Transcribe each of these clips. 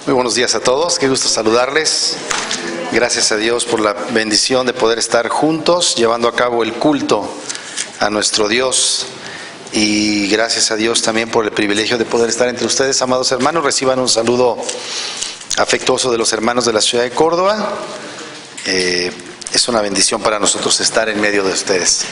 Muy buenos días a todos, qué gusto saludarles. Gracias a Dios por la bendición de poder estar juntos llevando a cabo el culto a nuestro Dios. Y gracias a Dios también por el privilegio de poder estar entre ustedes, amados hermanos. Reciban un saludo afectuoso de los hermanos de la ciudad de Córdoba. Es una bendición para nosotros estar en medio de ustedes.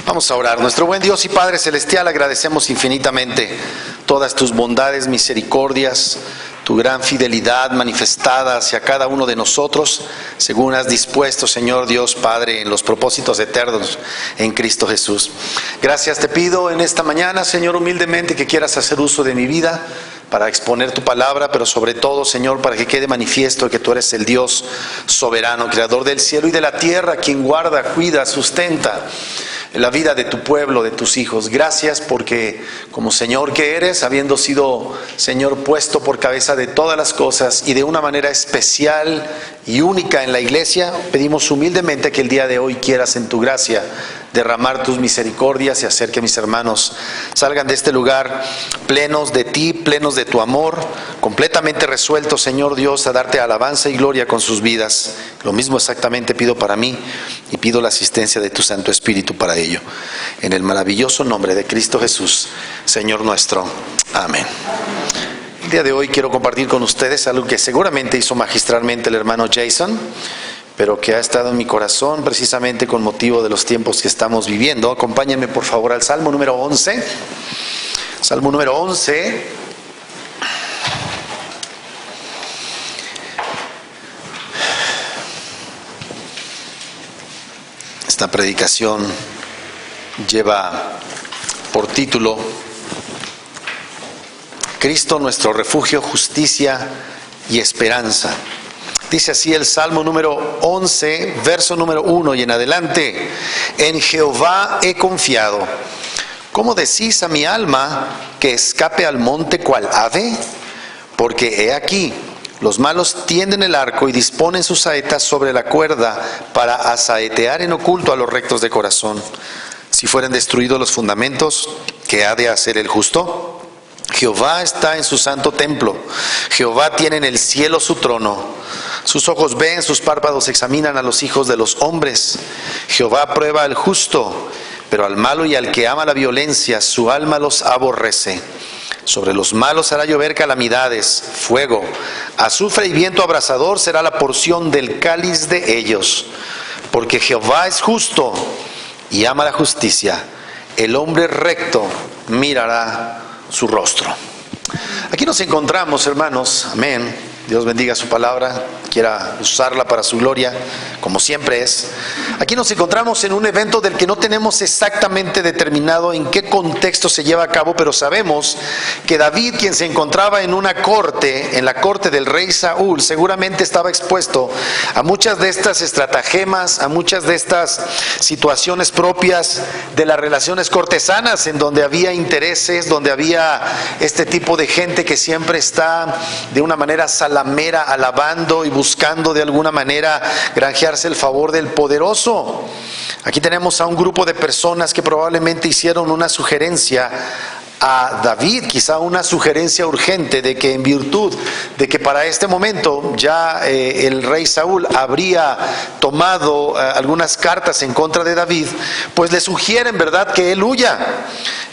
Vamos a orar. Nuestro buen Dios y Padre Celestial, agradecemos infinitamente todas tus bondades, misericordias, tu gran fidelidad manifestada hacia cada uno de nosotros, según has dispuesto, Señor Dios Padre, en los propósitos eternos en Cristo Jesús. Gracias te pido en esta mañana, Señor, humildemente, que quieras hacer uso de mi vida para exponer tu palabra, pero sobre todo, Señor, para que quede manifiesto que tú eres el Dios soberano, creador del cielo y de la tierra, quien guarda, cuida, sustenta la vida de tu pueblo, de tus hijos. Gracias porque como Señor que eres, habiendo sido, Señor, puesto por cabeza de todas las cosas y de una manera especial y única en la iglesia, pedimos humildemente que el día de hoy quieras en tu gracia derramar tus misericordias y hacer que mis hermanos salgan de este lugar plenos de ti, plenos de tu amor, completamente resueltos, Señor Dios, a darte alabanza y gloria con sus vidas. Lo mismo exactamente pido para mí y pido la asistencia de tu Santo Espíritu para ello. En el maravilloso nombre de Cristo Jesús, Señor nuestro. Amén. El día de hoy quiero compartir con ustedes algo que seguramente hizo magistralmente el hermano Jason, pero que ha estado en mi corazón precisamente con motivo de los tiempos que estamos viviendo. Acompáñenme por favor al Salmo número 11. Salmo número 11. Esta predicación lleva por título Cristo nuestro refugio, justicia y esperanza. Dice así el Salmo número 11, verso número 1 y en adelante: en Jehová he confiado. ¿Cómo decís a mi alma que escape al monte cual ave? Porque he aquí, los malos tienden el arco y disponen sus saetas sobre la cuerda para asaetear en oculto a los rectos de corazón. Si fueren destruidos los fundamentos, ¿qué ha de hacer el justo? Jehová está en su santo templo. Jehová tiene en el cielo su trono. Sus ojos ven, sus párpados examinan a los hijos de los hombres. Jehová prueba al justo, pero al malo y al que ama la violencia, su alma los aborrece. Sobre los malos hará llover calamidades, fuego, azufre y viento abrasador será la porción del cáliz de ellos. Porque Jehová es justo y ama la justicia. El hombre recto mirará su rostro. Aquí nos encontramos, hermanos, amén. Dios bendiga su palabra, quiera usarla para su gloria, como siempre es. Aquí nos encontramos en un evento del que no tenemos exactamente determinado en qué contexto se lleva a cabo, pero sabemos que David, quien se encontraba en una corte, en la corte del rey Saúl, seguramente estaba expuesto a muchas de estas estratagemas, a muchas de estas situaciones propias de las relaciones cortesanas, en donde había intereses, donde había este tipo de gente que siempre está de una manera salamera alabando y buscando de alguna manera granjearse el favor del poderoso. Aquí tenemos a un grupo de personas que probablemente hicieron una sugerencia a David, quizá una sugerencia urgente de que en virtud de que para este momento ya el rey Saúl habría tomado algunas cartas en contra de David, pues le sugieren, ¿verdad?, que él huya.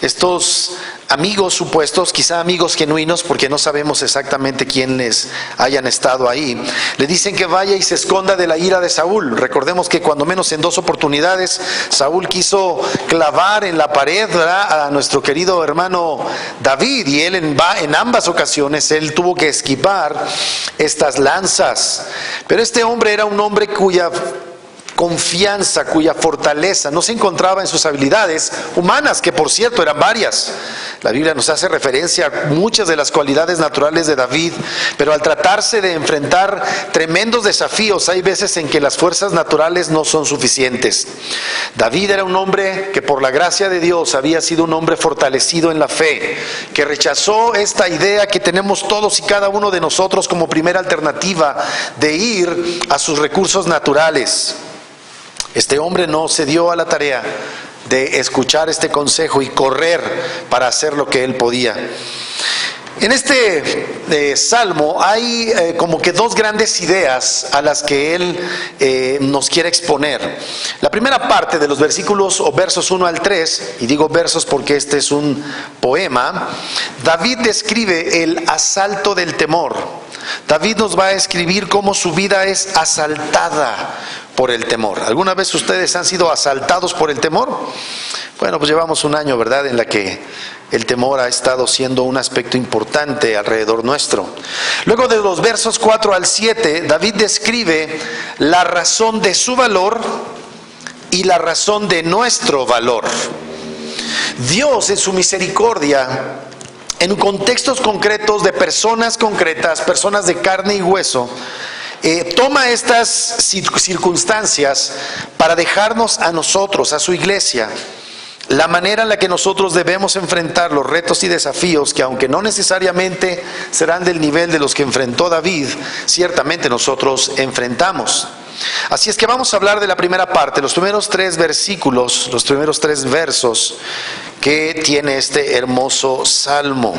Estos amigos supuestos, quizá amigos genuinos, porque no sabemos exactamente quiénes hayan estado ahí, le dicen que vaya y se esconda de la ira de Saúl. Recordemos que cuando menos en 2 oportunidades Saúl quiso clavar en la pared, ¿verdad?, a nuestro querido hermano David, y él en ambas ocasiones él tuvo que esquivar estas lanzas. Pero este hombre era un hombre cuya confianza, cuya fortaleza no se encontraba en sus habilidades humanas, que por cierto eran varias. La Biblia nos hace referencia a muchas de las cualidades naturales de David, pero al tratarse de enfrentar tremendos desafíos, hay veces en que las fuerzas naturales no son suficientes. David era un hombre que por la gracia de Dios había sido un hombre fortalecido en la fe, que rechazó esta idea que tenemos todos y cada uno de nosotros como primera alternativa de ir a sus recursos naturales. Este hombre no se dio a la tarea de escuchar este consejo y correr para hacer lo que él podía. En este salmo hay como que dos grandes ideas a las que él nos quiere exponer. La primera parte de los versículos o versos 1 al 3, y digo versos porque este es un poema, David describe el asalto del temor. David nos va a escribir cómo su vida es asaltada por el temor. ¿Alguna vez ustedes han sido asaltados por el temor? Bueno, pues llevamos un año, ¿verdad?, en la que el temor ha estado siendo un aspecto importante alrededor nuestro. Luego de los versos 4 al 7, David describe la razón de su valor y la razón de nuestro valor. Dios, en su misericordia, en contextos concretos de personas concretas, personas de carne y hueso, toma estas circunstancias para dejarnos a nosotros, a su iglesia, la manera en la que nosotros debemos enfrentar los retos y desafíos que, aunque no necesariamente serán del nivel de los que enfrentó David, ciertamente nosotros enfrentamos. Así es que vamos a hablar de la primera parte, los primeros 3 versículos, los primeros 3 versos que tiene este hermoso salmo.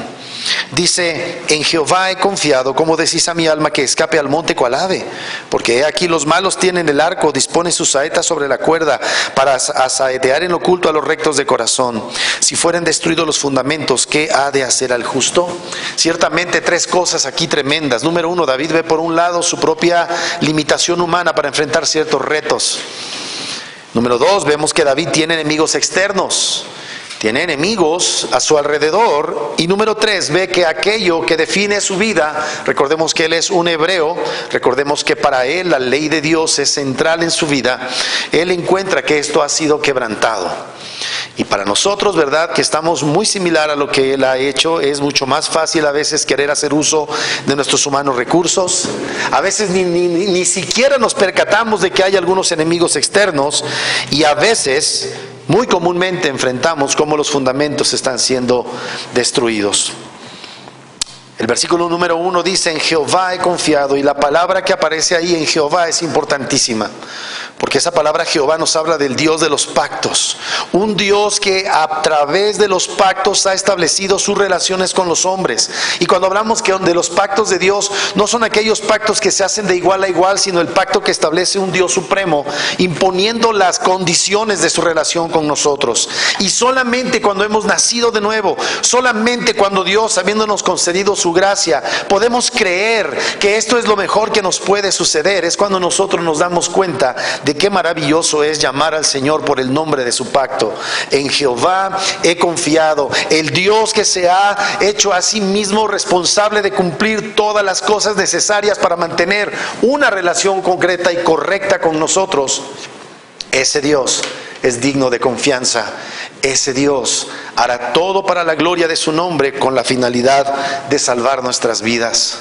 Dice: en Jehová he confiado, ¿cómo decís a mi alma que escape al monte cual ave? Porque he aquí los malos tienen el arco, disponen sus saetas sobre la cuerda para asaetear en oculto a los rectos de corazón. Si fueren destruidos los fundamentos, ¿qué ha de hacer al justo? Ciertamente 3 cosas aquí tremendas. Número 1, David ve por un lado su propia limitación humana para enfrentar ciertos retos. Número 2, vemos que David tiene enemigos externos. Tiene enemigos a su alrededor. Y número 3, ve que aquello que define su vida, recordemos que él es un hebreo, recordemos que para él la ley de Dios es central en su vida, él encuentra que esto ha sido quebrantado. Y para nosotros, ¿verdad?, que estamos muy similar a lo que él ha hecho, es mucho más fácil a veces querer hacer uso de nuestros humanos recursos. A veces ni siquiera nos percatamos de que hay algunos enemigos externos, y a veces, muy comúnmente, enfrentamos cómo los fundamentos están siendo destruidos. El versículo número 1 dice: en Jehová he confiado, y la palabra que aparece ahí, en Jehová, es importantísima, porque esa palabra Jehová nos habla del Dios de los pactos, un Dios que a través de los pactos ha establecido sus relaciones con los hombres. Y cuando hablamos de los pactos de Dios, no son aquellos pactos que se hacen de igual a igual, sino el pacto que establece un Dios supremo, imponiendo las condiciones de su relación con nosotros. Y solamente cuando hemos nacido de nuevo, solamente cuando Dios, habiéndonos concedido su gracia, podemos creer que esto es lo mejor que nos puede suceder, es cuando nosotros nos damos cuenta de qué maravilloso es llamar al Señor por el nombre de su pacto. En Jehová he confiado, el Dios que se ha hecho a sí mismo responsable de cumplir todas las cosas necesarias para mantener una relación concreta y correcta con nosotros. Ese Dios es digno de confianza. Ese Dios hará todo para la gloria de su nombre, con la finalidad de salvar nuestras vidas.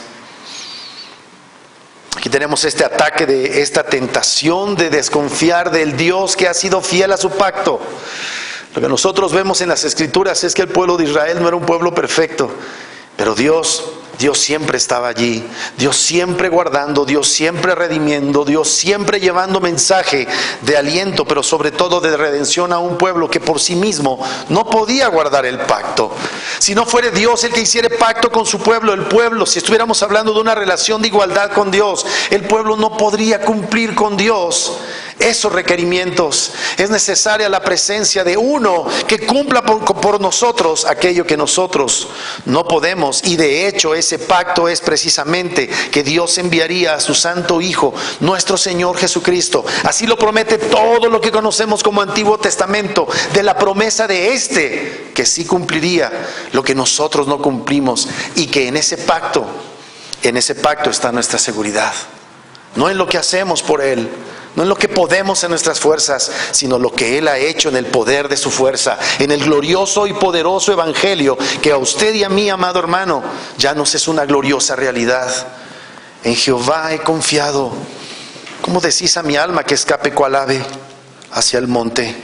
Aquí tenemos este ataque, de esta tentación de desconfiar del Dios que ha sido fiel a su pacto. Lo que nosotros vemos en las Escrituras es que el pueblo de Israel no era un pueblo perfecto, pero Dios siempre estaba allí, Dios siempre guardando, Dios siempre redimiendo, Dios siempre llevando mensaje de aliento, pero sobre todo de redención a un pueblo que por sí mismo no podía guardar el pacto. Si no fuera Dios el que hiciera pacto con su pueblo, el pueblo, si estuviéramos hablando de una relación de igualdad con Dios, el pueblo no podría cumplir con Dios esos requerimientos. Es necesaria la presencia de uno que cumpla por nosotros aquello que nosotros no podemos. Y de hecho ese pacto es precisamente que Dios enviaría a su santo Hijo, nuestro Señor Jesucristo. Así lo promete todo lo que conocemos como Antiguo Testamento, de la promesa de este, que sí cumpliría lo que nosotros no cumplimos, y que en ese pacto está nuestra seguridad. No en lo que hacemos por Él, no en lo que podemos en nuestras fuerzas, sino lo que Él ha hecho en el poder de su fuerza, en el glorioso y poderoso Evangelio, que a usted y a mí, amado hermano, ya nos es una gloriosa realidad. En Jehová he confiado. ¿Cómo decís a mi alma que escape cual ave hacia el monte?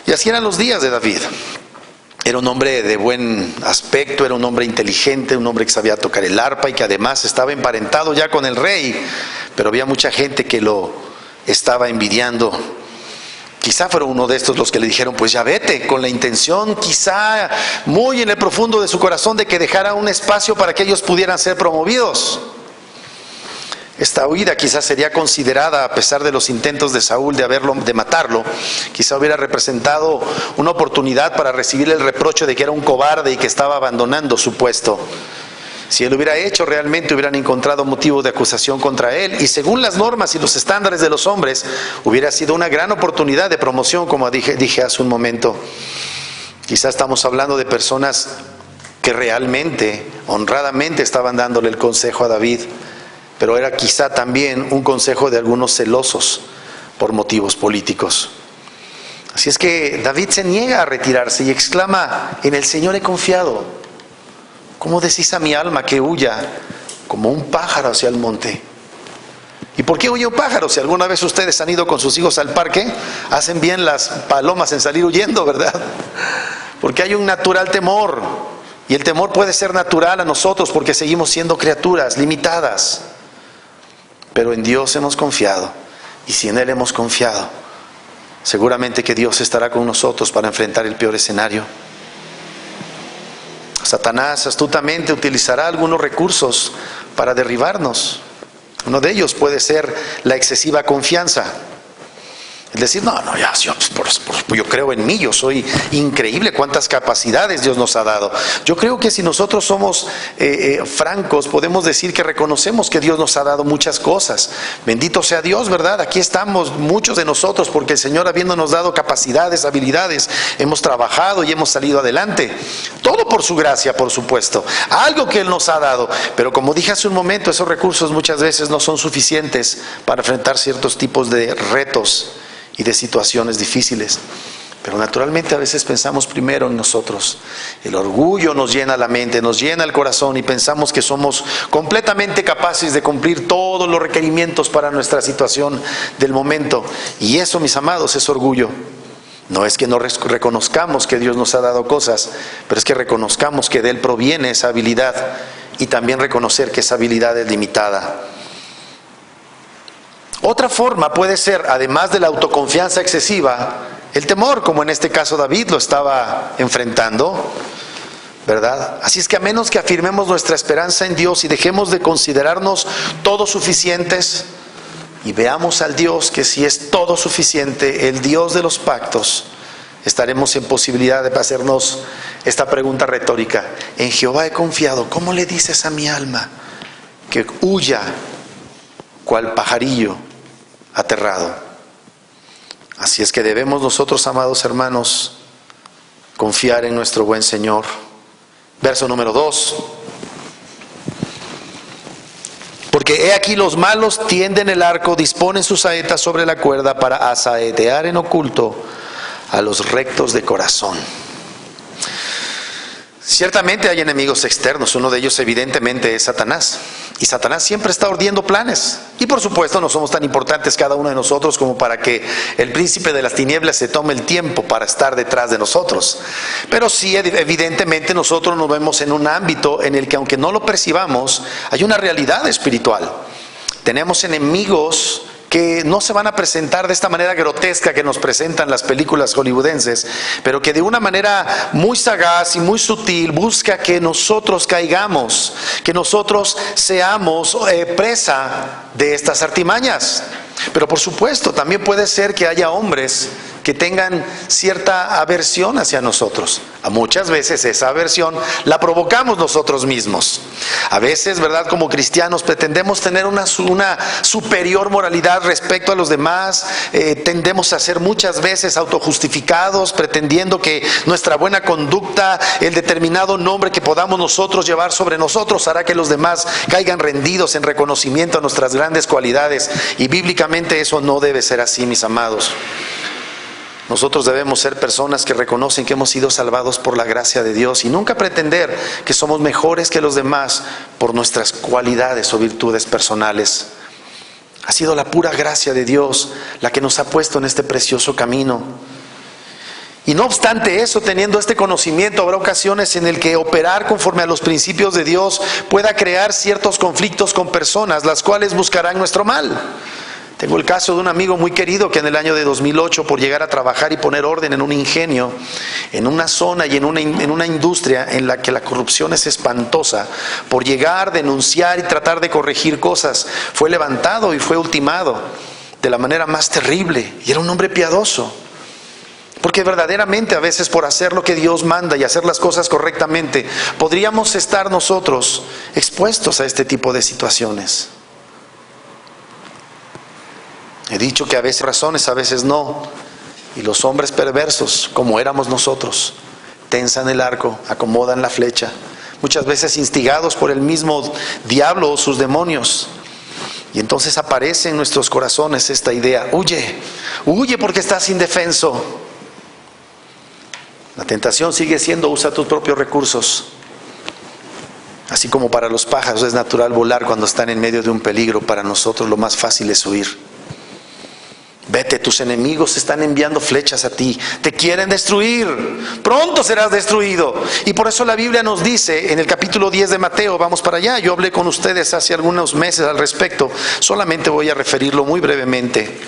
Y así eran los días de David. Era un hombre de buen aspecto, era un hombre inteligente, un hombre que sabía tocar el arpa y que además estaba emparentado ya con el rey, pero había mucha gente que lo estaba envidiando. Quizá fueron uno de estos los que le dijeron, pues ya vete, con la intención quizá muy en el profundo de su corazón de que dejara un espacio para que ellos pudieran ser promovidos. Esta huida quizás sería considerada, a pesar de los intentos de Saúl de matarlo, quizá hubiera representado una oportunidad para recibir el reproche de que era un cobarde y que estaba abandonando su puesto. Si él lo hubiera hecho, realmente hubieran encontrado motivo de acusación contra él, y según las normas y los estándares de los hombres, hubiera sido una gran oportunidad de promoción, como dije hace un momento. Quizás estamos hablando de personas que realmente, honradamente estaban dándole el consejo a David, pero era quizá también un consejo de algunos celosos por motivos políticos. Así es que David se niega a retirarse y exclama, en el Señor he confiado. ¿Cómo decís a mi alma que huya como un pájaro hacia el monte? ¿Y por qué huye un pájaro? Si alguna vez ustedes han ido con sus hijos al parque, hacen bien las palomas en salir huyendo, ¿verdad? Porque hay un natural temor. Y el temor puede ser natural a nosotros porque seguimos siendo criaturas limitadas. Pero en Dios hemos confiado. Y si en Él hemos confiado, seguramente que Dios estará con nosotros para enfrentar el peor escenario. Satanás astutamente utilizará algunos recursos para derribarnos. Uno de ellos puede ser la excesiva confianza. Es decir, yo creo en mí, yo soy increíble, cuántas capacidades Dios nos ha dado. Yo creo que si nosotros somos francos, podemos decir que reconocemos que Dios nos ha dado muchas cosas. Bendito sea Dios, ¿verdad? Aquí estamos muchos de nosotros porque el Señor, habiéndonos dado capacidades, habilidades, hemos trabajado y hemos salido adelante. Todo por su gracia, por supuesto. Algo que Él nos ha dado. Pero como dije hace un momento, esos recursos muchas veces no son suficientes para enfrentar ciertos tipos de retos y de situaciones difíciles. Pero naturalmente a veces pensamos primero en nosotros. El orgullo nos llena la mente, nos llena el corazón y pensamos que somos completamente capaces de cumplir todos los requerimientos para nuestra situación del momento. Y eso, mis amados, es orgullo. No es que no reconozcamos que Dios nos ha dado cosas, pero es que reconozcamos que de Él proviene esa habilidad, y también reconocer que esa habilidad es limitada. Otra forma puede ser, además de la autoconfianza excesiva, el temor, como en este caso David lo estaba enfrentando, ¿verdad? Así es que a menos que afirmemos nuestra esperanza en Dios y dejemos de considerarnos todos suficientes y veamos al Dios que sí es todo suficiente, el Dios de los pactos, estaremos en posibilidad de hacernos esta pregunta retórica: en Jehová he confiado, ¿cómo le dices a mi alma que huya cual pajarillo aterrado? Así es que debemos nosotros, amados hermanos, confiar en nuestro buen Señor. Verso número 2. Porque he aquí los malos tienden el arco, disponen sus saetas sobre la cuerda para asaetear en oculto a los rectos de corazón. Ciertamente hay enemigos externos, uno de ellos evidentemente es Satanás. Y Satanás siempre está urdiendo planes. Y por supuesto no somos tan importantes cada uno de nosotros como para que el príncipe de las tinieblas se tome el tiempo para estar detrás de nosotros. Pero sí, evidentemente nosotros nos vemos en un ámbito en el que, aunque no lo percibamos, hay una realidad espiritual. Tenemos enemigos que no se van a presentar de esta manera grotesca que nos presentan las películas hollywoodenses, pero que de una manera muy sagaz y muy sutil busca que nosotros caigamos, que nosotros seamos presa de estas artimañas. Pero por supuesto, también puede ser que haya hombres que tengan cierta aversión hacia nosotros. A muchas veces esa aversión la provocamos nosotros mismos. A veces, ¿verdad?, como cristianos pretendemos tener una superior moralidad respecto a los demás. Tendemos a ser muchas veces autojustificados, pretendiendo que nuestra buena conducta, el determinado nombre que podamos nosotros llevar sobre nosotros, hará que los demás caigan rendidos en reconocimiento a nuestras grandes cualidades. Y bíblicamente eso no debe ser así, mis amados. Nosotros debemos ser personas que reconocen que hemos sido salvados por la gracia de Dios y nunca pretender que somos mejores que los demás por nuestras cualidades o virtudes personales. Ha sido la pura gracia de Dios la que nos ha puesto en este precioso camino. Y no obstante eso, teniendo este conocimiento, habrá ocasiones en el que operar conforme a los principios de Dios pueda crear ciertos conflictos con personas, las cuales buscarán nuestro mal. Tengo el caso de un amigo muy querido que en el año de 2008, por llegar a trabajar y poner orden en un ingenio, en una zona y en una industria en la que la corrupción es espantosa, por llegar, denunciar y tratar de corregir cosas, fue levantado y fue ultimado de la manera más terrible. Y era un hombre piadoso. Porque verdaderamente a veces por hacer lo que Dios manda y hacer las cosas correctamente, podríamos estar nosotros expuestos a este tipo de situaciones. He dicho que a veces razones, a veces no. Y los hombres perversos, como éramos nosotros, tensan el arco, acomodan la flecha, muchas veces instigados por el mismo diablo o sus demonios. Y entonces aparece en nuestros corazones esta idea: huye, huye porque estás indefenso. La tentación sigue siendo: usa tus propios recursos. Así como para los pájaros es natural volar cuando están en medio de un peligro, para nosotros lo más fácil es huir. Vete, tus enemigos están enviando flechas a ti, te quieren destruir, pronto serás destruido. Y por eso la Biblia nos dice en el capítulo 10 de Mateo, vamos para allá, yo hablé con ustedes hace algunos meses al respecto, solamente voy a referirlo muy brevemente.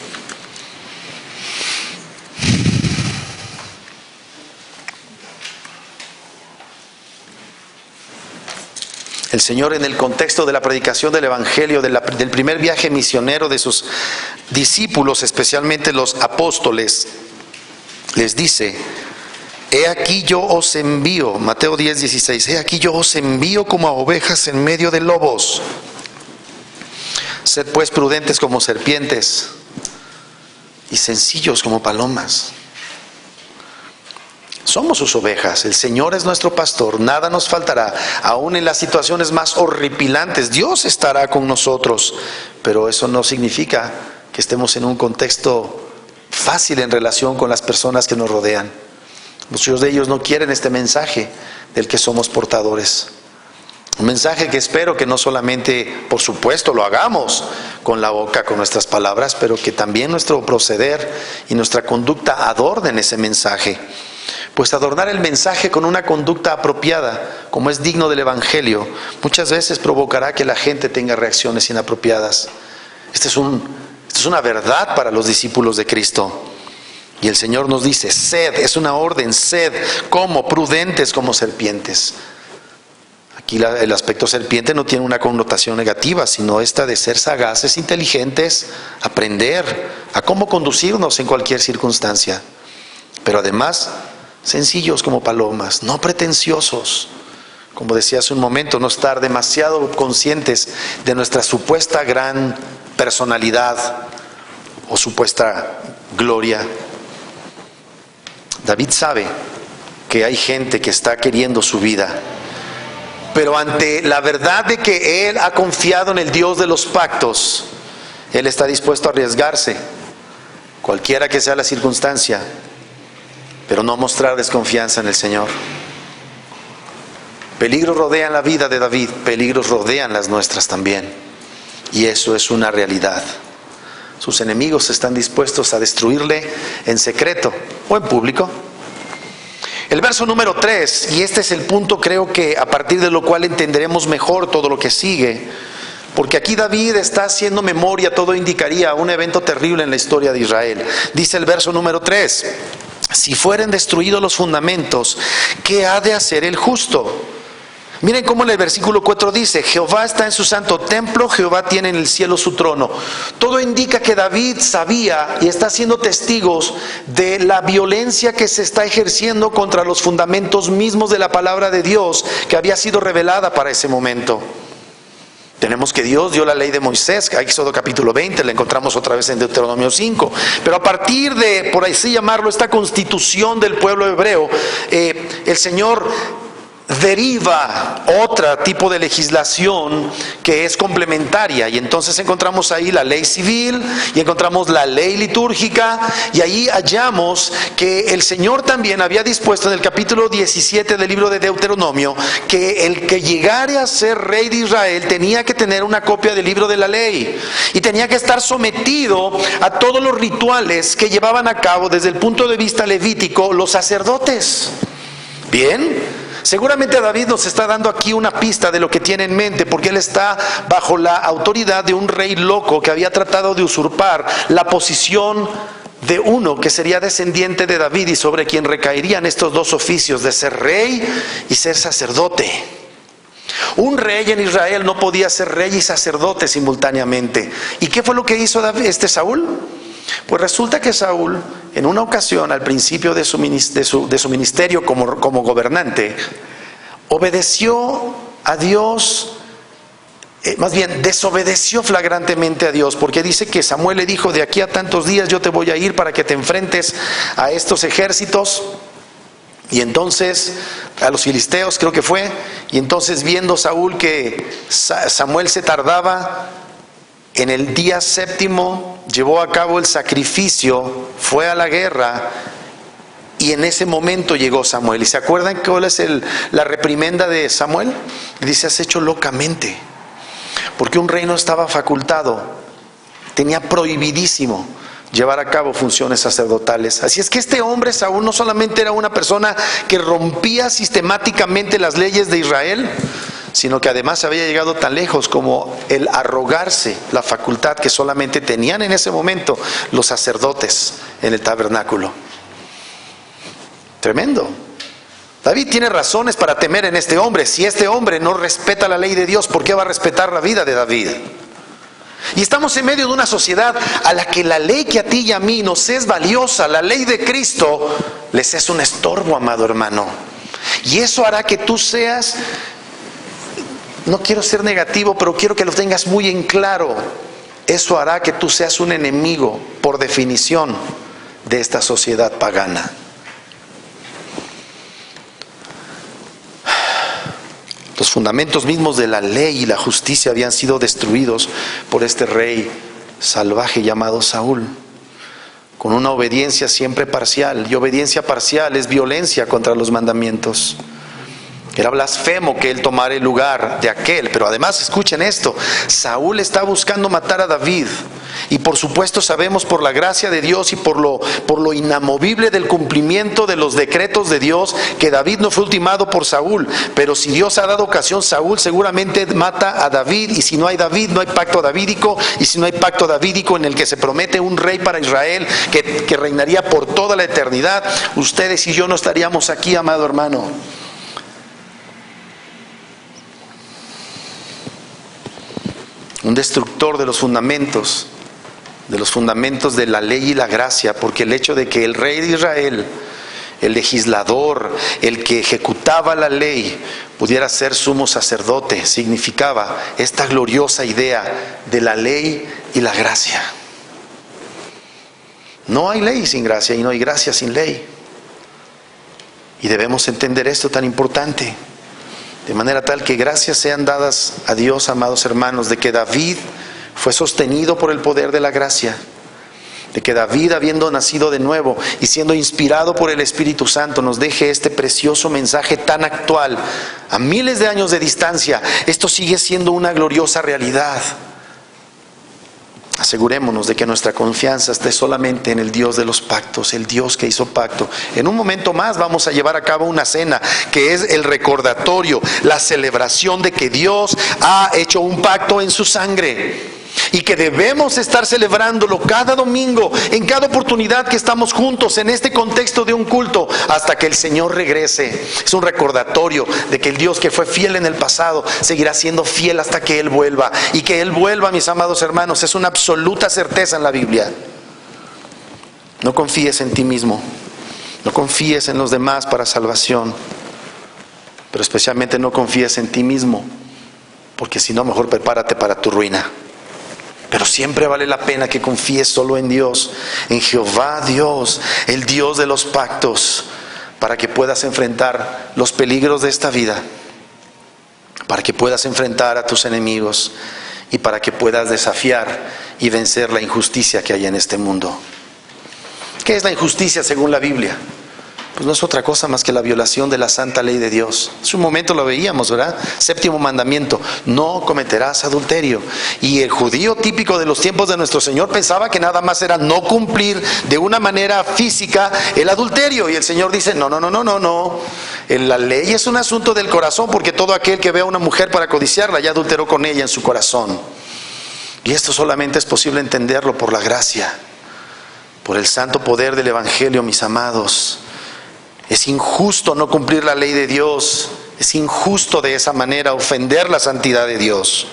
El Señor, en el contexto de la predicación del Evangelio, del primer viaje misionero de sus discípulos, especialmente los apóstoles, les dice: he aquí yo os envío, Mateo 10:16, he aquí yo os envío como a ovejas en medio de lobos. Sed pues prudentes como serpientes y sencillos como palomas. Somos sus ovejas, el Señor es nuestro pastor, nada nos faltará, aún en las situaciones más horripilantes, Dios estará con nosotros, pero eso no significa que estemos en un contexto fácil en relación con las personas que nos rodean. Muchos de ellos no quieren este mensaje del que somos portadores. Un mensaje que espero que no solamente, por supuesto, lo hagamos con la boca, con nuestras palabras, pero que también nuestro proceder y nuestra conducta adornen ese mensaje. Pues adornar el mensaje con una conducta apropiada, como es digno del Evangelio, muchas veces provocará que la gente tenga reacciones inapropiadas. Esta es una verdad para los discípulos de Cristo. Y el Señor nos dice: sed, es una orden, sed como prudentes como serpientes. Aquí el aspecto serpiente no tiene una connotación negativa, sino esta de ser sagaces, inteligentes, aprender a cómo conducirnos en cualquier circunstancia. Pero además, sencillos como palomas, no pretenciosos. Como decía hace un momento, no estar demasiado conscientes de nuestra supuesta gran personalidad o supuesta gloria. David sabe que hay gente que está queriendo su vida, pero ante la verdad de que él ha confiado en el Dios de los pactos, él está dispuesto a arriesgarse, cualquiera que sea la circunstancia, pero no mostrar desconfianza en el Señor. Peligros rodean la vida de David, peligros rodean las nuestras también. Y eso es una realidad. Sus enemigos están dispuestos a destruirle en secreto o en público. El verso número 3, y este es el punto creo que a partir de lo cual entenderemos mejor todo lo que sigue, porque aquí David está haciendo memoria, todo indicaría a un evento terrible en la historia de Israel. Dice el verso número 3: si fueren destruidos los fundamentos, ¿qué ha de hacer el justo? Miren cómo en el versículo 4 dice: Jehová está en su santo templo, Jehová tiene en el cielo su trono. Todo indica que David sabía y está siendo testigos de la violencia que se está ejerciendo contra los fundamentos mismos de la palabra de Dios que había sido revelada para ese momento. Tenemos que Dios dio la ley de Moisés, Éxodo capítulo 20, la encontramos otra vez en Deuteronomio 5. Pero a partir de, por así llamarlo, esta constitución del pueblo hebreo, el Señor deriva otro tipo de legislación que es complementaria, y entonces encontramos ahí la ley civil y encontramos la ley litúrgica, y ahí hallamos que el Señor también había dispuesto en el capítulo 17 del libro de Deuteronomio que el que llegara a ser rey de Israel tenía que tener una copia del libro de la ley y tenía que estar sometido a todos los rituales que llevaban a cabo desde el punto de vista levítico los sacerdotes. Bien, Seguramente David nos está dando aquí una pista de lo que tiene en mente, porque él está bajo la autoridad de un rey loco que había tratado de usurpar la posición de uno que sería descendiente de David y sobre quien recaerían estos dos oficios de ser rey y ser sacerdote. Un rey en Israel no podía ser rey y sacerdote simultáneamente. ¿Y qué fue lo que hizo Saúl? Pues resulta que Saúl, en una ocasión, al principio de su ministerio como gobernante, obedeció a Dios, más bien desobedeció flagrantemente a Dios, porque dice que Samuel le dijo: de aquí a tantos días yo te voy a ir para que te enfrentes a estos ejércitos. Y entonces, a los filisteos creo que fue, y entonces viendo Saúl que Samuel se tardaba, en el día séptimo llevó a cabo el sacrificio, fue a la guerra, y en ese momento llegó Samuel. ¿Y se acuerdan cuál es la reprimenda de Samuel? Dice: has hecho locamente, porque un rey no estaba facultado, tenía prohibidísimo llevar a cabo funciones sacerdotales. Así es que este hombre Saúl no solamente era una persona que rompía sistemáticamente las leyes de Israel, sino que además había llegado tan lejos como el arrogarse la facultad que solamente tenían en ese momento los sacerdotes en el tabernáculo. Tremendo. David tiene razones para temer en este hombre. Si este hombre no respeta la ley de Dios, ¿por qué va a respetar la vida de David? Y estamos en medio de una sociedad a la que la ley que a ti y a mí nos es valiosa, la ley de Cristo, les es un estorbo, amado hermano. Y eso hará que tú seas, no quiero ser negativo, pero quiero que lo tengas muy en claro, eso hará que tú seas un enemigo, por definición, de esta sociedad pagana. Los fundamentos mismos de la ley y la justicia habían sido destruidos por este rey salvaje llamado Saúl, con una obediencia siempre parcial. Y obediencia parcial es violencia contra los mandamientos. Era blasfemo que él tomara el lugar de aquel. Pero además, escuchen esto, Saúl está buscando matar a David. Y por supuesto sabemos, por la gracia de Dios y por lo inamovible del cumplimiento de los decretos de Dios, que David no fue ultimado por Saúl. Pero si Dios ha dado ocasión, Saúl seguramente mata a David. Y si no hay David, no hay pacto davídico. Y si no hay pacto davídico en el que se promete un rey para Israel que reinaría por toda la eternidad, ustedes y yo no estaríamos aquí, amado hermano. Un destructor de los fundamentos de la ley y la gracia, porque el hecho de que el rey de Israel, el legislador, el que ejecutaba la ley, pudiera ser sumo sacerdote, significaba esta gloriosa idea de la ley y la gracia. No hay ley sin gracia y no hay gracia sin ley. Y debemos entender esto tan importante. De manera tal que gracias sean dadas a Dios, amados hermanos, de que David fue sostenido por el poder de la gracia, de que David, habiendo nacido de nuevo y siendo inspirado por el Espíritu Santo, nos deje este precioso mensaje tan actual, a miles de años de distancia. Esto sigue siendo una gloriosa realidad. Asegurémonos de que nuestra confianza esté solamente en el Dios de los pactos, el Dios que hizo pacto. En un momento más vamos a llevar a cabo una cena que es el recordatorio, la celebración de que Dios ha hecho un pacto en su sangre. Y que debemos estar celebrándolo cada domingo, en cada oportunidad que estamos juntos en este contexto de un culto, hasta que el Señor regrese. Es un recordatorio de que el Dios que fue fiel en el pasado seguirá siendo fiel hasta que Él vuelva. Y que Él vuelva, mis amados hermanos, es una absoluta certeza en la Biblia. No confíes en ti mismo, no confíes en los demás para salvación, pero especialmente no confíes en ti mismo, porque si no, mejor prepárate para tu ruina. Pero siempre vale la pena que confíes solo en Dios, en Jehová Dios, el Dios de los pactos, para que puedas enfrentar los peligros de esta vida, para que puedas enfrentar a tus enemigos y para que puedas desafiar y vencer la injusticia que hay en este mundo. ¿Qué es la injusticia según la Biblia? pues no es otra cosa más que la violación de la santa ley de Dios. Hace un momento lo veíamos, ¿verdad? Séptimo mandamiento: no cometerás adulterio. Y el judío típico de los tiempos de nuestro Señor pensaba que nada más era no cumplir de una manera física el adulterio. Y el Señor dice: no. La ley es un asunto del corazón, porque todo aquel que ve a una mujer para codiciarla ya adulteró con ella en su corazón. Y esto solamente es posible entenderlo por la gracia, por el santo poder del Evangelio, mis amados. Es injusto no cumplir la ley de Dios. Es injusto de esa manera ofender la santidad de Dios.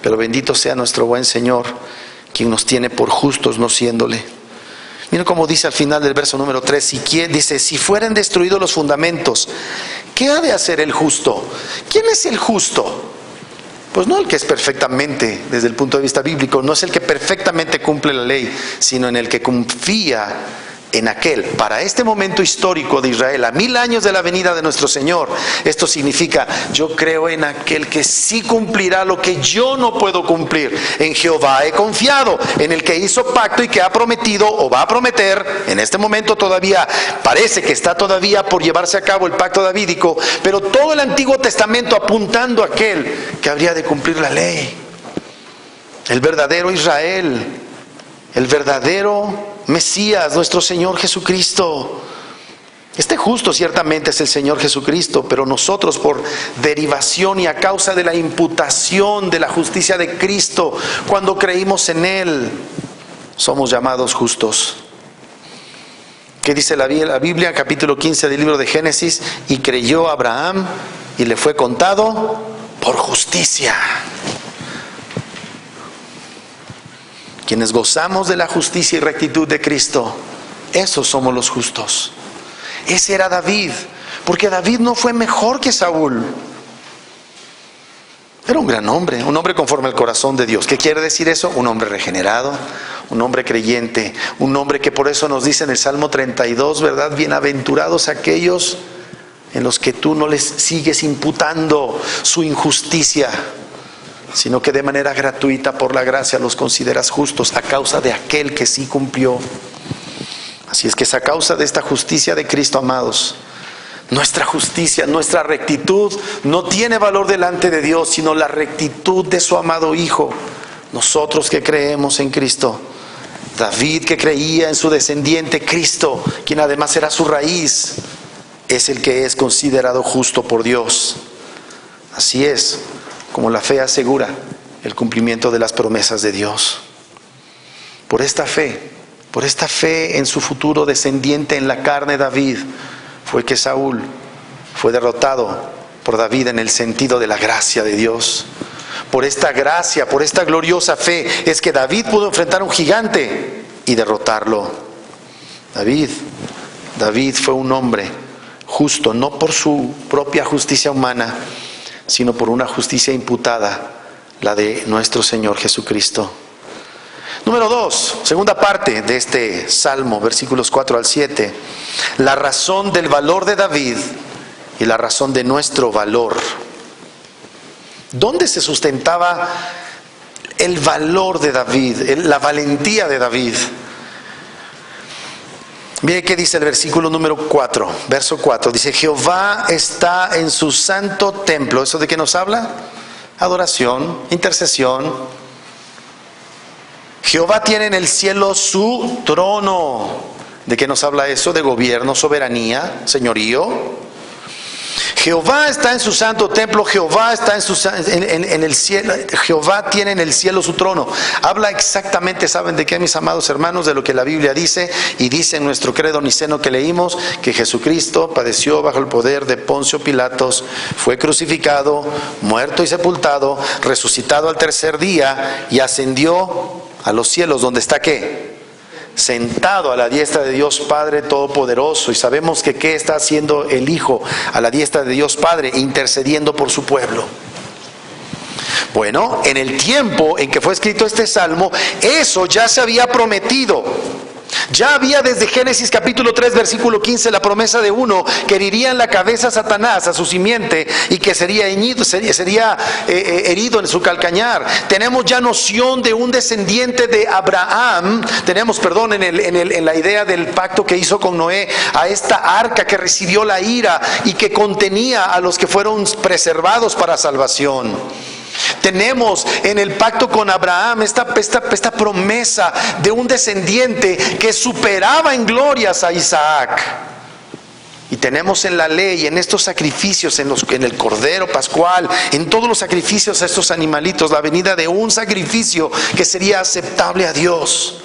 Pero bendito sea nuestro buen Señor, quien nos tiene por justos no siéndole. Miren cómo dice al final del verso número 3. Dice: si fueren destruidos los fundamentos, ¿qué ha de hacer el justo? ¿Quién es el justo? Pues no el que es perfectamente, desde el punto de vista bíblico, no es el que perfectamente cumple la ley, sino en el que confía en aquel. Para este momento histórico de Israel, a 1000 años de la venida de nuestro Señor, esto significa: yo creo en aquel que sí cumplirá lo que yo no puedo cumplir. En Jehová he confiado, en el que hizo pacto y que ha prometido o va a prometer. En este momento todavía parece que está todavía por llevarse a cabo el pacto davídico, pero todo el Antiguo Testamento apuntando a aquel que habría de cumplir la ley. El verdadero Israel, el verdadero Mesías, nuestro Señor Jesucristo. Este justo ciertamente es el Señor Jesucristo, pero nosotros, por derivación y a causa de la imputación de la justicia de Cristo, cuando creímos en Él, somos llamados justos. ¿Qué dice la Biblia? Capítulo 15 del libro de Génesis: y creyó Abraham y le fue contado por justicia. Quienes gozamos de la justicia y rectitud de Cristo, esos somos los justos. Ese era David, porque David no fue mejor que Saúl. Era un gran hombre, un hombre conforme al corazón de Dios. ¿Qué quiere decir eso? Un hombre regenerado, un hombre creyente, un hombre que por eso nos dice en el Salmo 32, ¿verdad? Bienaventurados aquellos en los que tú no les sigues imputando su injusticia, sino que de manera gratuita, por la gracia, los consideras justos a causa de aquel que sí cumplió. Así es que es a causa de esta justicia de Cristo, amados. Nuestra justicia, nuestra rectitud no tiene valor delante de Dios, sino la rectitud de su amado Hijo. Nosotros que creemos en Cristo, David que creía en su descendiente Cristo, quien además era su raíz, es el que es considerado justo por Dios. Así es como la fe asegura el cumplimiento de las promesas de Dios. Por esta fe en su futuro descendiente en la carne, David, fue que Saúl fue derrotado por David en el sentido de la gracia de Dios. Por esta gracia, por esta gloriosa fe, es que David pudo enfrentar a un gigante y derrotarlo. David fue un hombre justo, no por su propia justicia humana, sino por una justicia imputada, la de nuestro Señor Jesucristo. Número 2, segunda parte de este Salmo, versículos 4 al 7. La razón del valor de David y la razón de nuestro valor. ¿Dónde se sustentaba el valor de David, la valentía de David? Mire qué dice el versículo número 4, verso 4. Dice: Jehová está en su santo templo. ¿Eso de qué nos habla? Adoración, intercesión. Jehová tiene en el cielo su trono. ¿De qué nos habla eso? De gobierno, soberanía, señorío. Jehová está en su santo templo, Jehová está en el cielo, Jehová tiene en el cielo su trono. Habla exactamente, ¿saben de qué, mis amados hermanos? De lo que la Biblia dice, y dice en nuestro credo niceno que leímos, que Jesucristo padeció bajo el poder de Poncio Pilatos, fue crucificado, muerto y sepultado, resucitado al tercer día y ascendió a los cielos, donde está ¿qué? Sentado a la diestra de Dios Padre Todopoderoso. Y sabemos que ¿qué está haciendo el Hijo a la diestra de Dios Padre? Intercediendo por su pueblo. Bueno, en el tiempo en que fue escrito este salmo, eso ya se había prometido. Ya había desde Génesis capítulo 3 versículo 15 la promesa de uno que heriría en la cabeza a Satanás, a su simiente, y que sería herido en su calcañar. Tenemos ya noción de un descendiente de Abraham. Tenemos, en la idea del pacto que hizo con Noé, a esta arca que recibió la ira y que contenía a los que fueron preservados para salvación. Tenemos en el pacto con Abraham esta promesa de un descendiente que superaba en glorias a Isaac. Y tenemos en la ley, en estos sacrificios, en el cordero pascual, en todos los sacrificios a estos animalitos, la venida de un sacrificio que sería aceptable a Dios.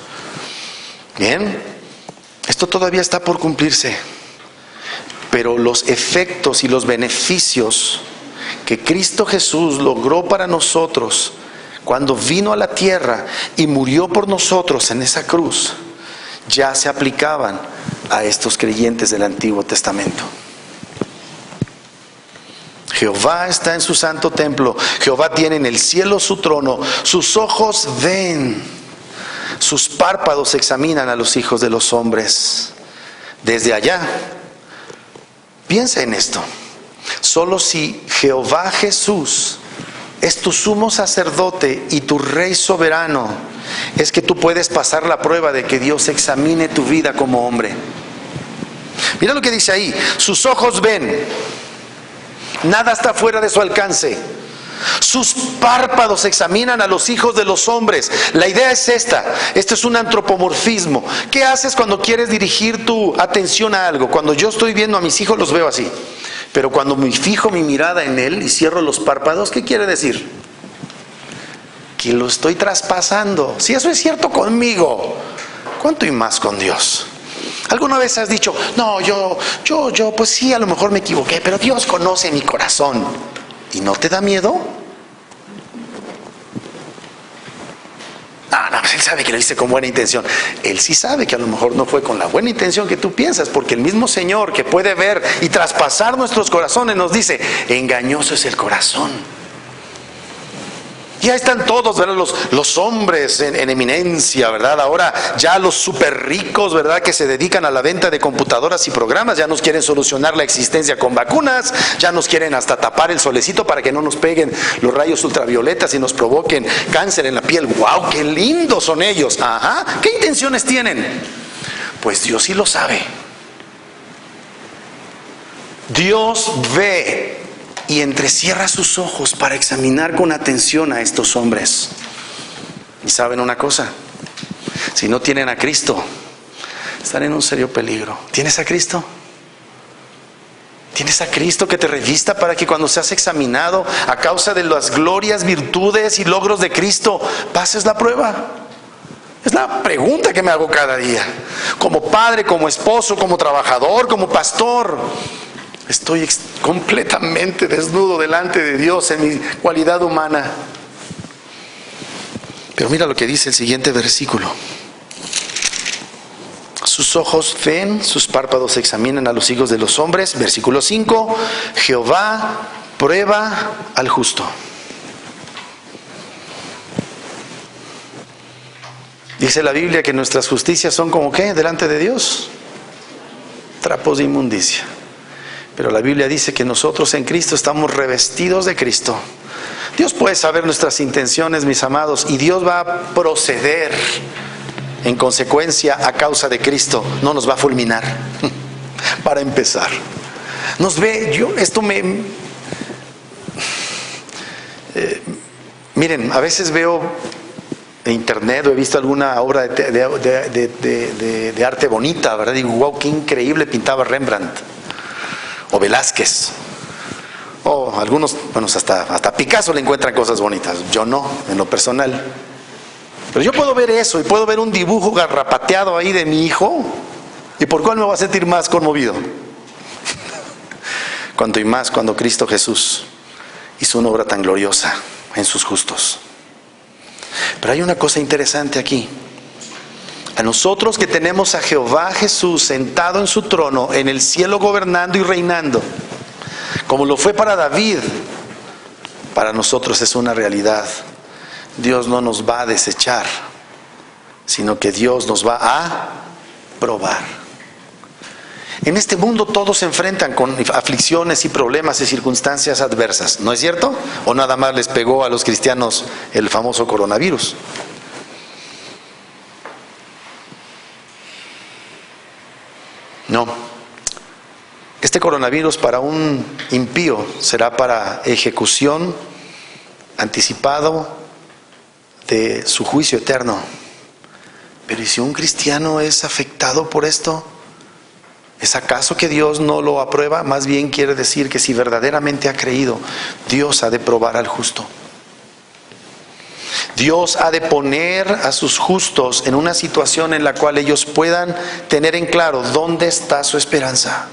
Bien, esto todavía está por cumplirse, pero los efectos y los beneficios que Cristo Jesús logró para nosotros cuando vino a la tierra y murió por nosotros en esa cruz, ya se aplicaban a estos creyentes del Antiguo Testamento. Jehová está en su santo templo, Jehová tiene en el cielo su trono, sus ojos ven, sus párpados examinan a los hijos de los hombres. Desde allá, piensa en esto. Solo si Jehová Jesús es tu sumo sacerdote y tu rey soberano, es que tú puedes pasar la prueba de que Dios examine tu vida como hombre. Mira lo que dice ahí: sus ojos ven, nada está fuera de su alcance. Sus párpados examinan a los hijos de los hombres. La idea es esta. Esto es un antropomorfismo. ¿Qué haces cuando quieres dirigir tu atención a algo? Cuando yo estoy viendo a mis hijos, los veo así. Pero cuando me fijo mi mirada en él y cierro los párpados, ¿qué quiere decir? Que lo estoy traspasando. Si eso es cierto conmigo, ¿cuánto y más con Dios? ¿Alguna vez has dicho, no, yo, pues sí, a lo mejor me equivoqué, pero Dios conoce mi corazón? ¿Y no te da miedo? No, pues Él sabe que lo hice con buena intención. Él sí sabe que a lo mejor no fue con la buena intención que tú piensas, porque el mismo Señor que puede ver y traspasar nuestros corazones nos dice, engañoso es el corazón. Ya están todos, ¿verdad? Los hombres en eminencia, ¿verdad? Ahora ya los súper ricos, ¿verdad? Que se dedican a la venta de computadoras y programas, ya nos quieren solucionar la existencia con vacunas, ya nos quieren hasta tapar el solecito para que no nos peguen los rayos ultravioletas y nos provoquen cáncer en la piel. ¡Wow! ¡Qué lindos son ellos! Ajá. ¿Qué intenciones tienen? Pues Dios sí lo sabe. Dios ve y entrecierra sus ojos para examinar con atención a estos hombres. Y saben una cosa, si no tienen a Cristo, están en un serio peligro. ¿Tienes a Cristo? ¿Tienes a Cristo que te revista para que cuando seas examinado a causa de las glorias, virtudes y logros de Cristo, pases la prueba? Es la pregunta que me hago cada día. Como padre, como esposo, como trabajador, como pastor. Estoy completamente desnudo delante de Dios en mi cualidad humana. Pero mira lo que dice el siguiente versículo. Sus ojos ven, sus párpados examinan a los hijos de los hombres. Versículo 5. Jehová prueba al justo. Dice la Biblia que nuestras justicias son como ¿qué? Delante de Dios. Trapos de inmundicia. Pero la Biblia dice que nosotros en Cristo estamos revestidos de Cristo. Dios puede saber nuestras intenciones, mis amados, y Dios va a proceder en consecuencia a causa de Cristo. No nos va a fulminar. Para empezar, nos ve, miren, a veces veo en internet o he visto alguna obra de arte bonita, ¿verdad? Digo, wow, qué increíble pintaba Rembrandt o Velázquez, o algunos, bueno, hasta Picasso le encuentran cosas bonitas. Yo no, en lo personal. Pero yo puedo ver eso y puedo ver un dibujo garrapateado ahí de mi hijo, ¿y por cuál me voy a sentir más conmovido? Cuanto y más cuando Cristo Jesús hizo una obra tan gloriosa en sus justos. Pero hay una cosa interesante aquí. A nosotros que tenemos a Jehová Jesús sentado en su trono, en el cielo gobernando y reinando, como lo fue para David, para nosotros es una realidad. Dios no nos va a desechar, sino que Dios nos va a probar. En este mundo todos se enfrentan con aflicciones y problemas y circunstancias adversas, ¿no es cierto? ¿O nada más les pegó a los cristianos el famoso coronavirus? No. Este coronavirus para un impío será para ejecución anticipado de su juicio eterno. Pero ¿y si un cristiano es afectado por esto? ¿Es acaso que Dios no lo aprueba? Más bien quiere decir que si verdaderamente ha creído, Dios ha de probar al justo. Dios ha de poner a sus justos en una situación en la cual ellos puedan tener en claro dónde está su esperanza.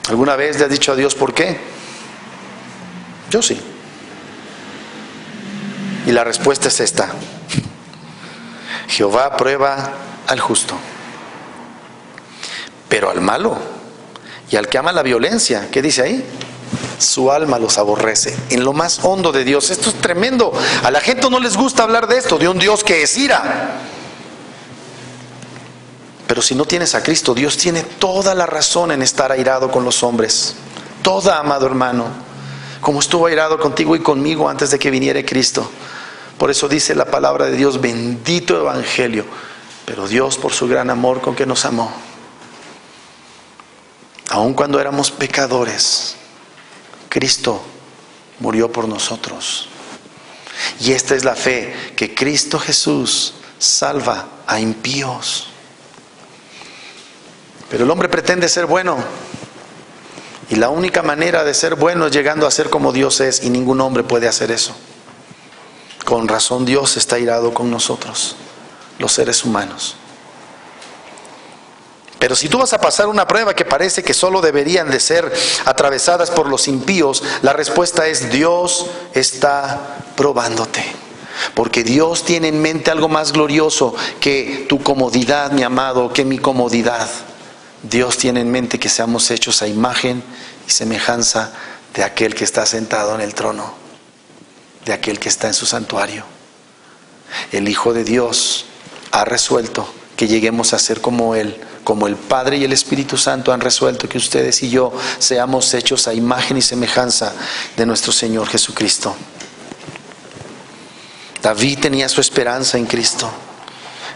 ¿Alguna vez le has dicho a Dios por qué? Yo sí. Y la respuesta es esta: Jehová prueba al justo, pero al malo y al que ama la violencia, ¿qué dice ahí? Su alma los aborrece. En lo más hondo de Dios. Esto es tremendo. A la gente no les gusta hablar de esto, de un Dios que es ira. Pero si no tienes a Cristo, Dios tiene toda la razón en estar airado con los hombres. Toda, amado hermano. Como estuvo airado contigo y conmigo antes de que viniera Cristo. Por eso dice la palabra de Dios, bendito evangelio. Pero Dios, por su gran amor con que nos amó, aun cuando éramos pecadores, Cristo murió por nosotros. Y esta es la fe, que Cristo Jesús salva a impíos. Pero el hombre pretende ser bueno, y la única manera de ser bueno es llegando a ser como Dios es, y ningún hombre puede hacer eso. Con razón Dios está airado con nosotros, los seres humanos. Pero si tú vas a pasar una prueba que parece que solo deberían de ser atravesadas por los impíos, la respuesta es: Dios está probándote. Porque Dios tiene en mente algo más glorioso que tu comodidad, mi amado, que mi comodidad. Dios tiene en mente que seamos hechos a imagen y semejanza de aquel que está sentado en el trono, de aquel que está en su santuario. El Hijo de Dios ha resuelto que lleguemos a ser como Él, como el Padre y el Espíritu Santo han resuelto que ustedes y yo seamos hechos a imagen y semejanza de nuestro Señor Jesucristo. David tenía su esperanza en Cristo.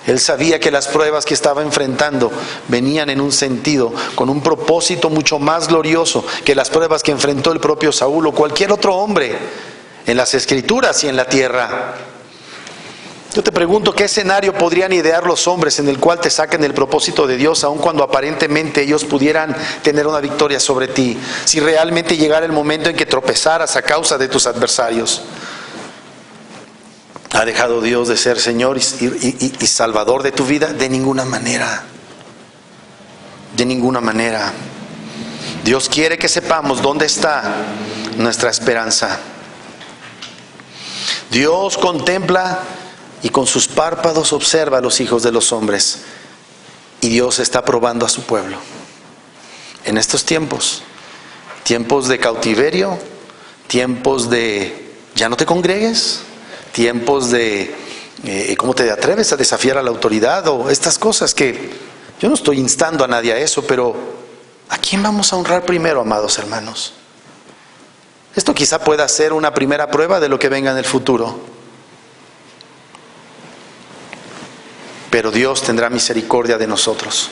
Él sabía que las pruebas que estaba enfrentando venían en un sentido, con un propósito mucho más glorioso que las pruebas que enfrentó el propio Saúl o cualquier otro hombre en las Escrituras y en la tierra. Yo te pregunto, ¿qué escenario podrían idear los hombres en el cual te saquen el propósito de Dios, aun cuando aparentemente ellos pudieran tener una victoria sobre ti, si realmente llegara el momento en que tropezaras a causa de tus adversarios? ¿Ha dejado Dios de ser Señor y Salvador de tu vida? De ninguna manera. De ninguna manera. Dios quiere que sepamos dónde está nuestra esperanza. Dios contempla y con sus párpados observa a los hijos de los hombres. Y Dios está probando a su pueblo. En estos tiempos, tiempos de cautiverio, tiempos de ya no te congregues, tiempos de ¿cómo te atreves a desafiar a la autoridad? O estas cosas que yo no estoy instando a nadie a eso, pero ¿a quién vamos a honrar primero, amados hermanos? Esto quizá pueda ser una primera prueba de lo que venga en el futuro. Pero Dios tendrá misericordia de nosotros.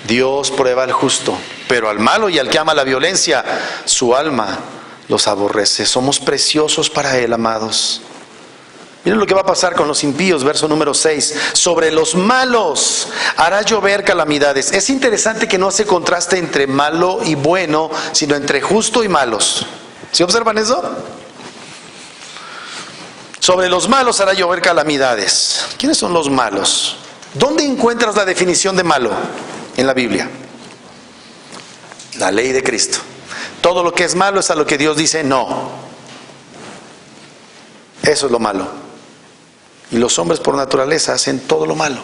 Dios prueba al justo, pero al malo y al que ama la violencia, su alma los aborrece. Somos preciosos para Él, amados. Miren lo que va a pasar con los impíos, verso número 6. Sobre los malos hará llover calamidades. Es interesante que no hace contraste entre malo y bueno, sino entre justo y malos. ¿Sí observan eso? Sobre los malos hará llover calamidades. ¿Quiénes son los malos? ¿Dónde encuentras la definición de malo en la Biblia? La ley de Cristo. Todo lo que es malo es a lo que Dios dice no. Eso es lo malo. Y los hombres por naturaleza hacen todo lo malo.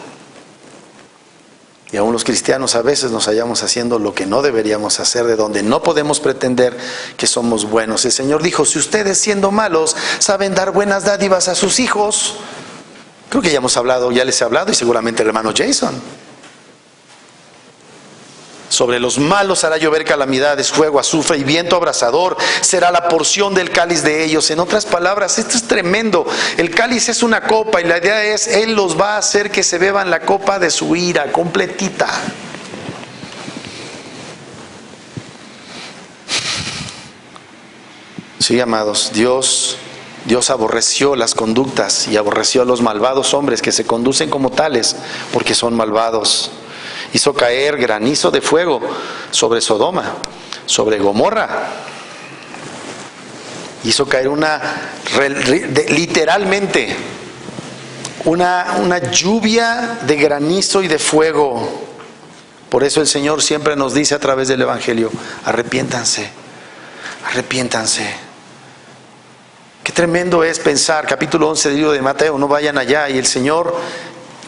Y aún los cristianos a veces nos hallamos haciendo lo que no deberíamos hacer, de donde no podemos pretender que somos buenos. El Señor dijo: si ustedes siendo malos saben dar buenas dádivas a sus hijos, Creo que ya les he hablado, y seguramente el hermano Jason. Sobre los malos hará llover calamidades, fuego, azufre y viento abrasador será la porción del cáliz de ellos. En otras palabras, esto es tremendo. El cáliz es una copa y la idea es, Él los va a hacer que se beban la copa de su ira completita. Sí, amados, Dios aborreció las conductas y aborreció a los malvados hombres que se conducen como tales, porque son malvados. Hizo caer granizo de fuego sobre Sodoma, sobre Gomorra. Hizo caer literalmente una lluvia de granizo y de fuego. Por eso el Señor siempre nos dice a través del Evangelio: arrepiéntanse, arrepiéntanse. Qué tremendo es pensar, capítulo 11 del libro de Mateo, no vayan allá, y el Señor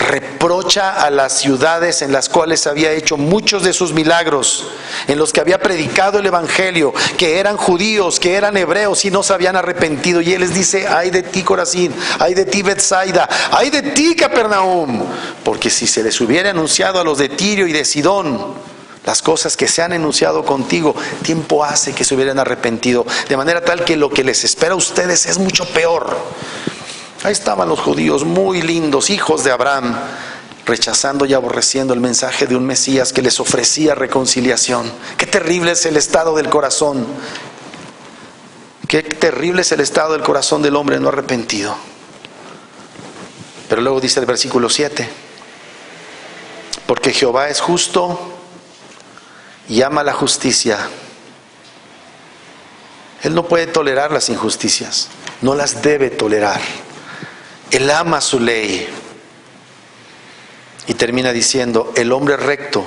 reprocha a las ciudades en las cuales había hecho muchos de sus milagros, en los que había predicado el Evangelio, que eran judíos, que eran hebreos y no se habían arrepentido. Y Él les dice: ay de ti, Corazín, ay de ti, Betsaida, ay de ti, Capernaum, porque si se les hubiera anunciado a los de Tiro y de Sidón las cosas que se han enunciado contigo, tiempo hace que se hubieran arrepentido, de manera tal que lo que les espera a ustedes es mucho peor. Ahí estaban los judíos muy lindos, hijos de Abraham, rechazando y aborreciendo el mensaje de un Mesías que les ofrecía reconciliación. Qué terrible es el estado del corazón. Qué terrible es el estado del corazón del hombre no arrepentido. Pero luego dice el versículo 7: porque Jehová es justo y ama la justicia. Él no puede tolerar las injusticias, no las debe tolerar. Él ama su ley. Y termina diciendo: el hombre recto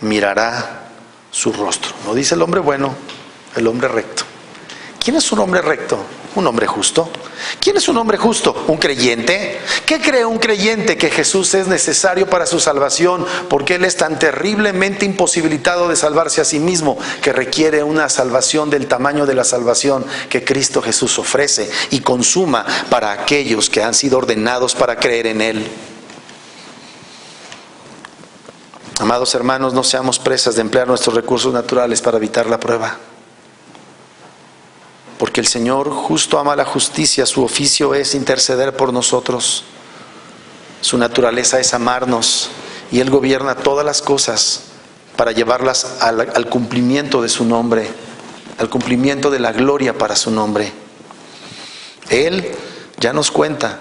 mirará su rostro. No dice el hombre bueno, el hombre recto. ¿Quién es un hombre recto? Un hombre justo. ¿Quién es un hombre justo? ¿Un creyente? ¿Qué cree un creyente? Que Jesús es necesario para su salvación, porque Él es tan terriblemente imposibilitado de salvarse a sí mismo, que requiere una salvación del tamaño de la salvación que Cristo Jesús ofrece y consuma para aquellos que han sido ordenados para creer en Él. Amados hermanos, no seamos presas de emplear nuestros recursos naturales para evitar la prueba. Porque el Señor justo ama la justicia, su oficio es interceder por nosotros. Su naturaleza es amarnos y Él gobierna todas las cosas para llevarlas al cumplimiento de su nombre, al cumplimiento de la gloria para su nombre. Él ya nos cuenta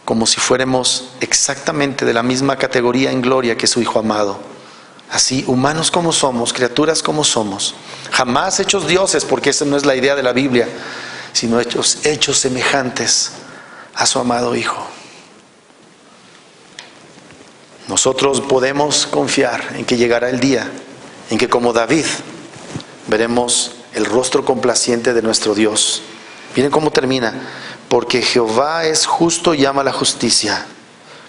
como si fuéramos exactamente de la misma categoría en gloria que su Hijo amado. Así, humanos como somos, criaturas como somos, jamás hechos dioses, porque esa no es la idea de la Biblia, sino hechos semejantes a su amado Hijo. Nosotros podemos confiar en que llegará el día en que, como David, veremos el rostro complaciente de nuestro Dios. Miren cómo termina: porque Jehová es justo y ama la justicia.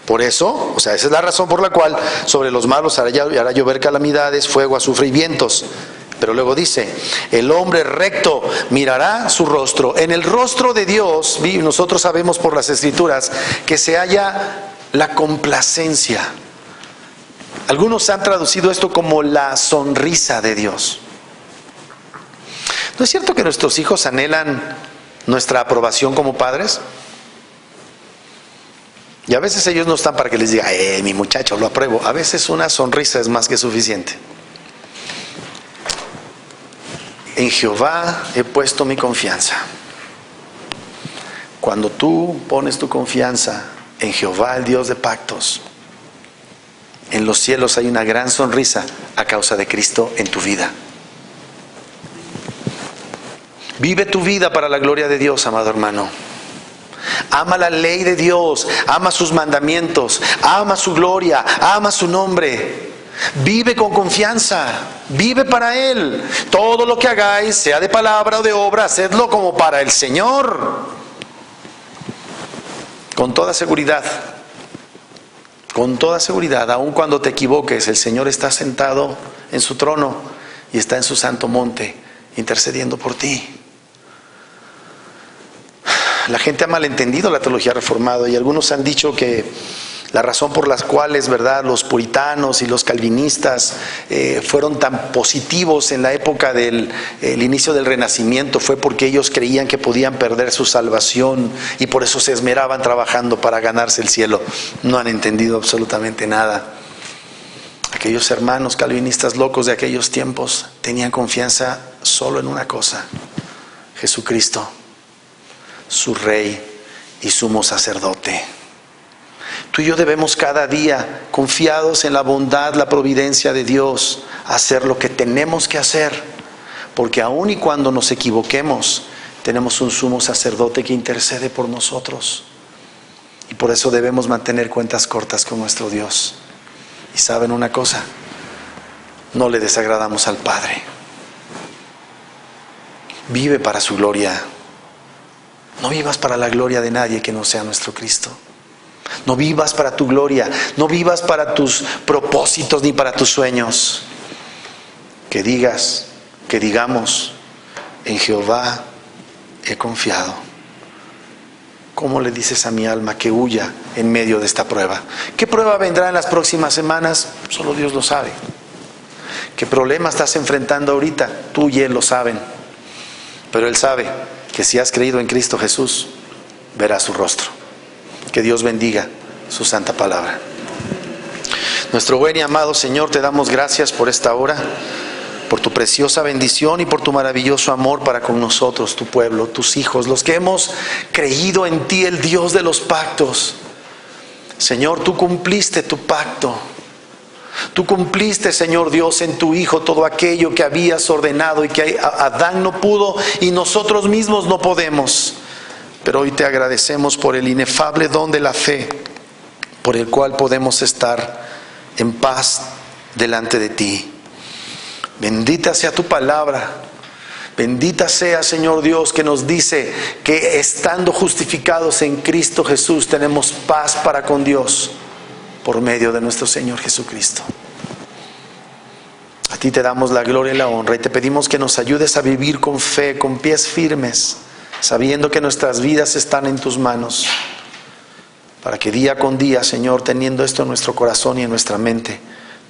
Por eso, esa es la razón por la cual sobre los malos hará llover calamidades, fuego, azufre y vientos. Pero luego dice: el hombre recto mirará su rostro. En el rostro de Dios, nosotros sabemos por las Escrituras, que se halla la complacencia. Algunos han traducido esto como la sonrisa de Dios. ¿No es cierto que nuestros hijos anhelan nuestra aprobación como padres? Y a veces ellos no están para que les diga: mi muchacho, lo apruebo. A veces una sonrisa es más que suficiente. En Jehová he puesto mi confianza. Cuando tú pones tu confianza en Jehová, el Dios de pactos, en los cielos hay una gran sonrisa a causa de Cristo en tu vida. Vive tu vida para la gloria de Dios, amado hermano. Ama la ley de Dios, ama sus mandamientos, ama su gloria, ama su nombre. Vive con confianza, vive para Él. Todo lo que hagáis, sea de palabra o de obra, hacedlo como para el Señor. Con toda seguridad, aun cuando te equivoques, el Señor está sentado en su trono y está en su santo monte intercediendo por ti. La gente ha malentendido la teología reformada y algunos han dicho que la razón por las cuales, ¿verdad?, los puritanos y los calvinistas fueron tan positivos en la época del inicio del Renacimiento fue porque ellos creían que podían perder su salvación y por eso se esmeraban trabajando para ganarse el cielo. No han entendido absolutamente nada. Aquellos hermanos calvinistas locos de aquellos tiempos tenían confianza solo en una cosa: Jesucristo, su Rey y sumo sacerdote. Tú y yo debemos cada día, confiados en la bondad, la providencia de Dios, hacer lo que tenemos que hacer, porque aun y cuando nos equivoquemos, tenemos un sumo sacerdote que intercede por nosotros. Y por eso debemos mantener cuentas cortas con nuestro Dios. Y ¿saben una cosa? No le desagradamos al Padre. Vive para su gloria. No vivas para la gloria de nadie que no sea nuestro Cristo. No vivas para tu gloria, no vivas para tus propósitos ni para tus sueños. Que digamos, en Jehová he confiado. ¿Cómo le dices a mi alma que huya en medio de esta prueba? ¿Qué prueba vendrá en las próximas semanas? Solo Dios lo sabe. ¿Qué problema estás enfrentando ahorita? Tú y Él lo saben. Pero Él sabe que si has creído en Cristo Jesús, verás su rostro. Que Dios bendiga su santa palabra. Nuestro buen y amado Señor, te damos gracias por esta hora, por tu preciosa bendición y por tu maravilloso amor para con nosotros, tu pueblo, tus hijos, los que hemos creído en ti, el Dios de los pactos. Señor, tú cumpliste tu pacto. Tú cumpliste, Señor Dios, en tu Hijo todo aquello que habías ordenado y que Adán no pudo y nosotros mismos no podemos. Pero hoy te agradecemos por el inefable don de la fe, por el cual podemos estar en paz delante de ti. Bendita sea tu palabra. Bendita sea, Señor Dios, que nos dice que estando justificados en Cristo Jesús tenemos paz para con Dios por medio de nuestro Señor Jesucristo. A ti te damos la gloria y la honra y te pedimos que nos ayudes a vivir con fe, con pies firmes, sabiendo que nuestras vidas están en tus manos, para que día con día, Señor, teniendo esto en nuestro corazón y en nuestra mente,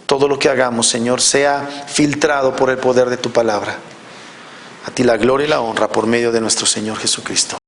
todo lo que hagamos, Señor, sea filtrado por el poder de tu palabra. A ti la gloria y la honra por medio de nuestro Señor Jesucristo.